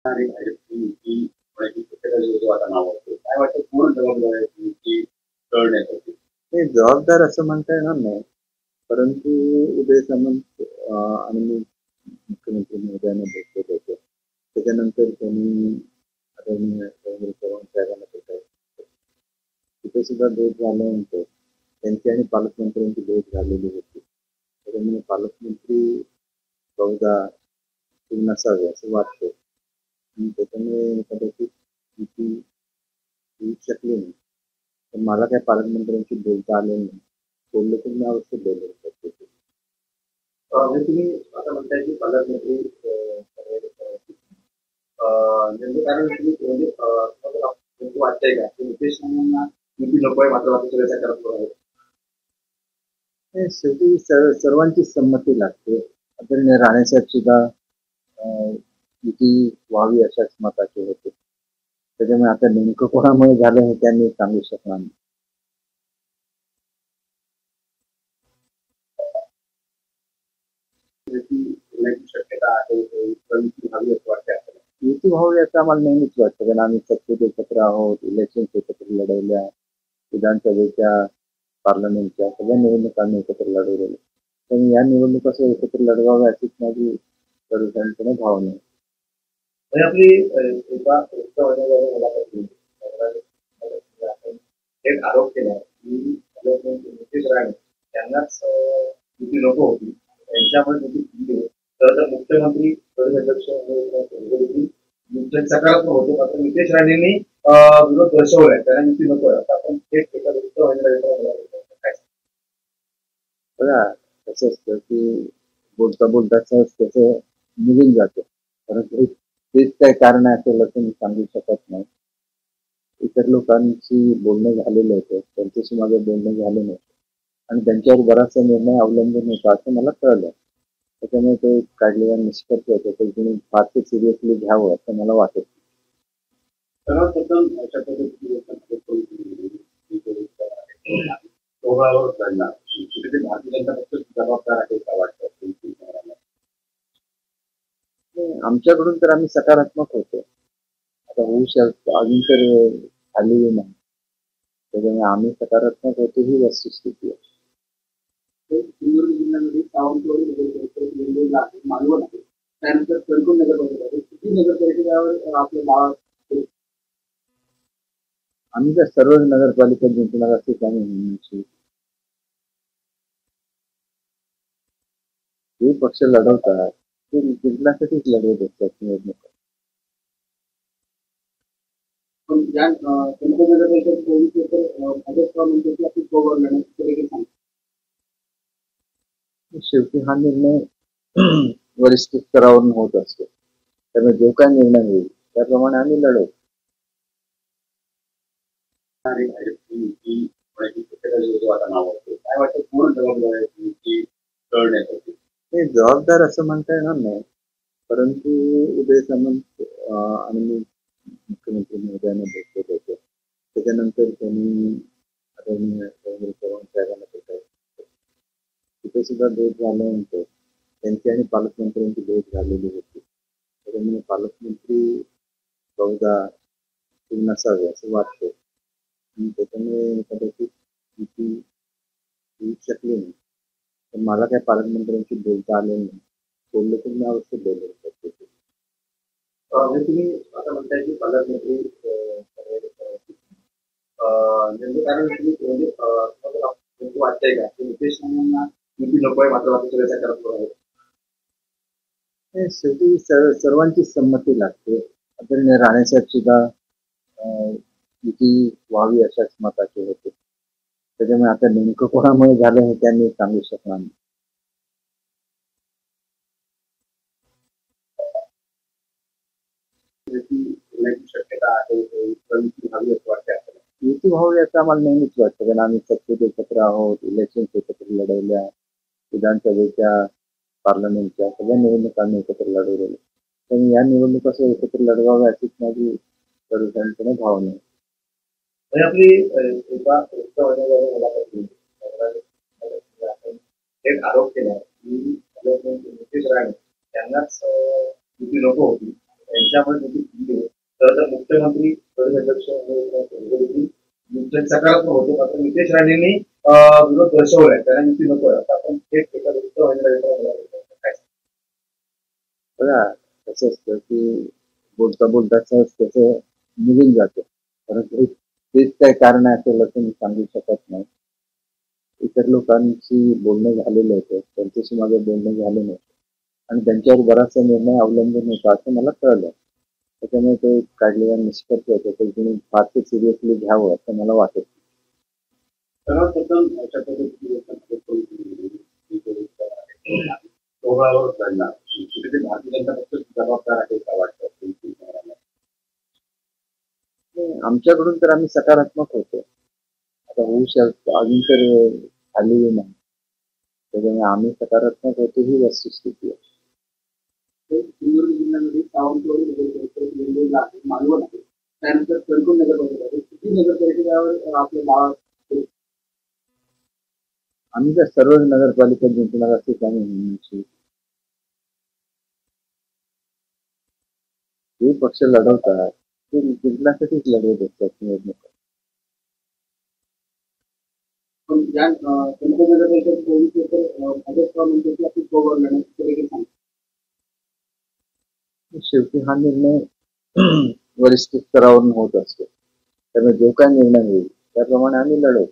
आणि की कोणाची पुस्तकाला जो आता नाव असते काय वाटतं पूर्ण जबाबदारी आहे की कळण्यासाठी नाही, जबाबदार असं म्हणता येणार नाही. परंतु उदय सामंत आणि मी मुख्यमंत्री महोदयांना भेटलेलो होतो. त्याच्यानंतर त्यांनी आदरणीय देवेंद्र चव्हाण साहेबांना भेटायचं. तिथे सुद्धा भेट झाल्यानंतर त्यांची आणि पालकमंत्र्यांची भेट झालेली होती. त्याच्यामुळे पालकमंत्री बहुधा ते नसावे असं वाटतं आणि त्याच्यामुळे कदाचित ती येऊ शकली नाही. पण मला काही पालकमंत्र्यांशी बोलता आलं नाही. बोललो तर मी अवश्य बोललो शकतो. म्हणजे तुम्ही आता म्हणताय की पालकमंत्री नेमकं कारण तुम्ही म्हणजे नेमकं वाटतंय का की नितेश राणेंना युती नको आहे मात्र बाकी सगळ्या सकारात्मक आहे. शेवटी सर्वांची संमती लागते. आदरणीय राणेसाहेब सुद्धा युती व्हावी अशाच मताचे होते. त्याच्यामुळे आता नेमकं कोणामुळे झालं हे त्यांनी सांगू शकणार नाही. होण्याची शक्यता आहे युती व्हावी असं वाटतंय आपल्याला. युती व्हावी असं आम्हाला नेहमीच वाटतं, कारण आम्ही सत्तेत एकत्र आहोत, इलेक्शन एकत्र लढवल्या, विधानसभेच्या, पार्लमेंटच्या सगळ्या निवडणुका आम्ही एकत्र लढवलेल्या. पण या निवडणुका एकत्र लढवाव्या अशीच माझी सर्वसाधारणपणे भावना आहे. म्हणजे आपली एका मुलाखत आपण एक आरोप केला की नितेश राणे त्यांनाच युती नको होती त्यांच्यामुळे युती तर मुख्यमंत्री अध्यक्ष सकारात्मक होते मात्र नितेश राणेंनी विरोध दर्शवलाय त्यांना युती नको आता आपण थेट एका बघा, कसं असतं की बोलता बोलता सहज त्याचं निघून जातं. परंतु तेच काय कारण आहे असेल असं मी सांगू शकत नाही. इतर लोकांशी बोलणं झालेलं होतं, त्यांच्याशी माझं बोलणं झालं नव्हतं आणि त्यांच्यावर बराचसा निर्णय अवलंबून होता असं मला कळलं. त्याच्यामुळे तो काढलेला निष्कर्ष होता तो तुम्ही फारसे सिरियसली घ्यावं असं मला वाटत. सर्वप्रथम अशा पद्धतीने भारतीय जनता पक्ष जबाबदार आहे का वाटतं. आमच्याकडून तर आम्ही सकारात्मक होतो. आता होऊ शकतो अजून तर झालेली नाही. त्याच्यामुळे आम्ही सकारात्मक होतो ही वस्तुस्थिती आहे. सिंधुदुर्ग जिल्ह्यामध्ये सावंतवाडी मालवण आहे त्यानंतर तळकोण नगरपालिका किती नगरपालिकेवर आपलं नाव आम्ही तर सर्वच नगरपालिका जिंकणार असेच आम्ही म्हणण्याची जे पक्ष लढवतात ते जिंकण्यासाठीच लढवत असतात निवडणुका. पण ज्या शेवटी हा निर्णय वरिष्ठ स्तरावरून होत असतो. त्यामुळे जो काय निर्णय होईल त्याप्रमाणे आम्ही लढवू. काय वाटतं पूर्ण जबाबदारी आहे की कळण्यासाठी. नाही, जबाबदार असं म्हणता येणार नाही. परंतु उदय सामंत आणि मी मुख्यमंत्री महोदयांना भेटलेलो होतो. त्याच्यानंतर त्यांनी आदरणीय देवेंद्र चव्हाण साहेबांना भेटायचं. तिथे सुद्धा भेट झाल्यानंतर त्यांची आणि पालकमंत्र्यांची भेट झालेली होती. त्याच्यामुळे पालकमंत्री बहुधा ते नसावे असं वाटतं आणि त्याच्यामुळे कदाचित युती येऊ शकली नाही. पण मला काही पालकमंत्र्यांशी बोलता आलं नाही. बोललो तर मी अवश्य बोलू शकतो. म्हणजे तुम्ही आता म्हणताय की पालकमंत्री नेमकं कारण तुम्ही म्हणजे वाटतंय का की नितेश राणेंना युती नको आहे मात्र बाकी सगळ्या सकारात्मक आहे. शेवटी सर्वांची संमती लागते. आदरणीय राणेसाहेब सुद्धा युती व्हावी अशाच मताचे होते. त्याच्यामुळे आता नेमकं कोणामुळे झालं हे त्यांनी सांगू शकणार नाही. शक्यता आहे युती व्हावी असं वाटतंय आपल्याला. युती व्हावी असं आम्हाला नेहमीच वाटतं, कारण आम्ही सत्तेत एकत्र आहोत, इलेक्शन एकत्र लढवल्या, विधानसभेच्या, पार्लमेंटच्या सगळ्या निवडणुका आम्ही एकत्र लढवलेल्या. पण या निवडणुका एकत्र लढवाव्या अशीच माझी सर्वसाधारणपणे भावना आहे. आपली एका मुलाखत एक आरोप केला की नितेश राणे त्यांनाच युती नको होती यांच्यामुळे देखील दिली तर मुख्यमंत्री प्रदेशाध्यक्ष सकारात्मक होते मात्र नितेश राणेंनी विरोध दर्शवलाय त्यांना युती नको आता आपण थेट एका काय बघा कसं असतं की बोलता बोलता सहज त्याचं निघून जातं, परंतु तेच काय कारण आहे असेल असं मी सांगू शकत नाही. इतर लोकांशी बोलणं झालेलं होतं, त्यांच्याशी माझं बोलणं झालं नव्हतं आणि त्यांच्यावर बराचसा निर्णय अवलंबून होता असं मला कळलं. त्याच्यामुळे तो काढलेला निष्कर्ष होता तो तुम्ही फारसे सिरियसली घ्यावं असं मला वाटत. सर्वप्रथम सोहळावर घडला कुठेतरी भारतीय जनता पक्ष जबाबदार आहे का वाटतं? आमच्याकडून तर आम्ही सकारात्मक होतो. आता होऊ शकतो अजून तर झालेली नाही, त्याच्यामुळे आम्ही सकारात्मक होतो ही वस्तुस्थिती आहे. सिंधुदुर्ग जिल्ह्यामध्ये सावंतवाडी मालवण आहे त्यानंतर कणकवली नगरपालिका आहे किती नगरपालिकेवर आपले गाव आम्ही तर सर्वच नगरपालिका जिंकणार असेच आम्ही म्हणण्याची जे पक्ष लढवतात ते जिंकण्यासाठीच लढवत असतात निवडणुका. पण ज्या कणकवली नगरपालिकेची पोलीस तर भाजप म्हणतो की आपण कोवर लढण्याची शेवटी हा निर्णय वरिष्ठ स्तरावरून होत असतो, त्यामुळे जो काय निर्णय होईल त्याप्रमाणे आम्ही लढवू.